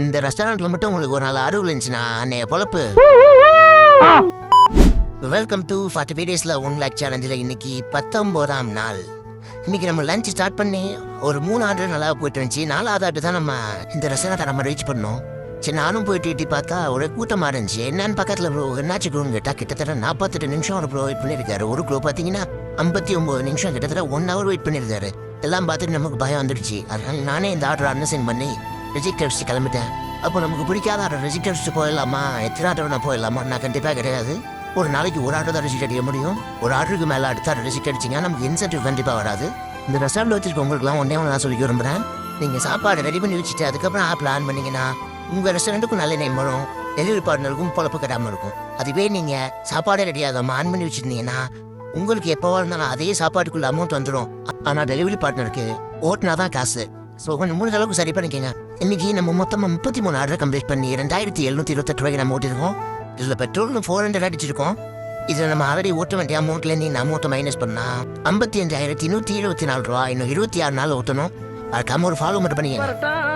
இந்த ரெஸ்டாரண்ட்ல மட்டும் உங்களுக்கு ஒரு நாள் அருள் இருந்துச்சுன்னா அன்னைய பொழப்பு. வெல்கம் டு 40 வீடியோஸ்ல 1 லேக் சேலஞ்சில் இன்னைக்கு 19ஆம் நாள். இன்னைக்கு நம்ம லஞ்ச் ஸ்டார்ட் பண்ணி ஒரு 3 ஆர்டர் நல்லா போயிட்டு இருந்துச்சு. 4வது ஆர்டர் தான் நம்ம இந்த ரெஸ்டாரண்ட்டை நம்ம ரீச் பண்ணோம். சரி, நானும் போயிட்டு எட்டி பார்த்தா ஒரு கூட்டமாக இருந்துச்சு. என்னன்னு பக்கத்தில் ப்ரோ என்னாச்சு க்ரோன்னு கேட்டால் கிட்டத்தட்ட 48 நிமிஷம் ஒரு ப்ரோ வெயிட் பண்ணியிருக்காரு. ஒரு க்ரோ பார்த்தீங்கன்னா 59 நிமிஷம், கிட்டத்தட்ட 1 ஹவர் வெயிட் பண்ணியிருக்காரு. எல்லாம் பார்த்துட்டு நமக்கு பயம் வந்துடுச்சு. அதனால நானே இந்த ஆர்டர் அன்சைன் பண்ணி ரிஜெக்ட் அடிச்சு கிளம்பிட்டேன். அப்போ நமக்கு பிடிக்காத ஆர்டர் ரிஜெக்ட் அடிச்சு போயிடலாமா, எத்தனை ஆர்டர் நான் போயிடலாமா? நான் கண்டிப்பாக கிடையாது. ஒரு நாளைக்கு ஒரு ஆர்டர் தான் ரிஜெக்ட் அடிக்க முடியும். ஒரு ஆர்டருக்கு மேலே அடுத்த ஆர்டர் ரிஜெக்ட் அடிச்சிங்கன்னா நமக்கு இன்சென்டிவ் கண்டிப்பாக வராது. இந்த ரெஸ்டாரண்ட் வச்சுருக்கவங்களுக்குலாம் ஒன்றே நான் சொல்லி விரும்புகிறேன். நீங்கள் சாப்பாடு ரெடி பண்ணி வச்சுட்டு அதுக்கப்புறம் ஆப் பிளான் பண்ணிங்கன்னா உங்கள் ரெஸ்டாரண்ட்டுக்கும் நல்ல நேம் வரும், டெலிவரி பார்ட்னருக்கும் பொழப்பு கட்டாமல் இருக்கும். அதுவே நீங்கள் சாப்பாடே ரெடியாகாமல் ஆன் பண்ணி வச்சுருந்தீங்கன்னா உங்களுக்கு எப்போ இருந்தாலும் அதே சாப்பாட்டுக்குள்ள அமௌண்ட் வந்துடும். ஆனால் டெலிவரி பார்ட்னருக்கு ஓட்டினா தான் காசு. ஸோ கொஞ்சம் முடிஞ்ச அளவுக்கு சரி பண்ணிக்கங்க. இன்னைக்கு நம்ம மொத்தமாக 33 ஆர்டர் கம்ப்ளீட் பண்ணி 2728 ரூபாய்க்கு நம்ம ஓட்டிருக்கோம். இதில் பெட்ரோல் 400 அடிச்சிருக்கோம். இதில் நம்ம ஆல்ரெடி ஓட்ட வேண்டிய அமௌண்ட்லேருந்து இந்த அமௌண்ட்டை மைனஸ் பண்ணால் 55,174 ரூபா. இன்னும் 26 நாள் ஓட்டணும். அதுக்காம ஒரு ஃபாலோ மட்டும் பண்ணிக்கங்க.